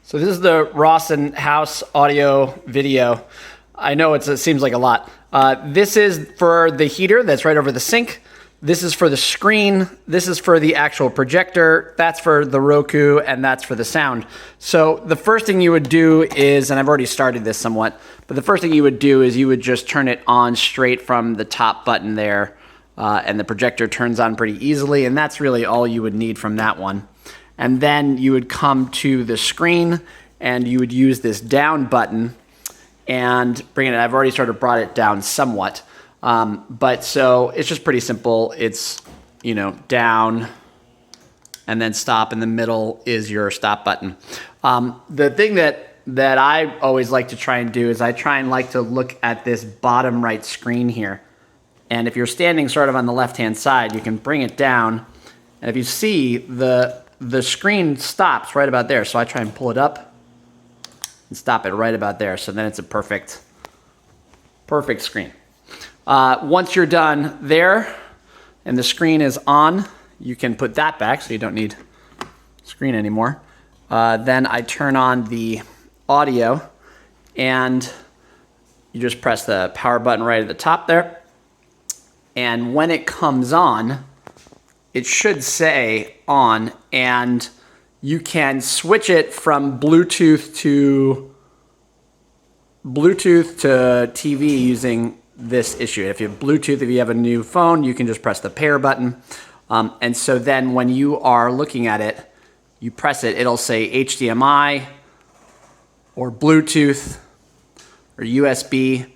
So this is the Rawson House audio video. I know it seems like a lot. This is for the heater that's right over the sink. This is for the screen. This is for the actual projector. That's for the Roku, and that's for the sound. So the first thing you would do is, and I've already started this somewhat, but the first thing you would do is you would just turn it on straight from the top button there, and the projector turns on pretty easily, and that's really all you would need from that one. And then you would come to the screen and you would use this down button and bring it in. I've already brought it down somewhat. But so it's just pretty simple. It's, down and then stop. In the middle is your stop button. The thing that I always like to try and do is I try and like to look at this bottom right screen here. And if you're standing sort of on the left-hand side, you can bring it down. And if you see the screen stops right about there. So I try and pull it up and stop it right about there. So then it's a perfect screen. Once you're done there and the screen is on, you can put that back so you don't need screen anymore. Then I turn on the audio and you just press the power button right at the top there. And when it comes on, it should say on, and you can switch it from Bluetooth to TV using this issue. If you have Bluetooth, if you have a new phone, you can just press the pair button. And so then when you are looking at it, you press it, it'll say HDMI or Bluetooth or USB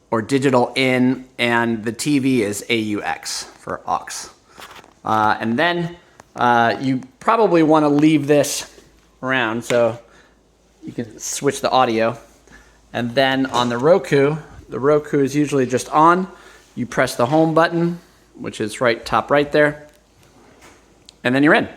or digital in, and the TV is AUX for aux. And then you probably want to leave this around so you can switch the audio. And then on the Roku is usually just on. You press the home button, which is top right there, and then you're in.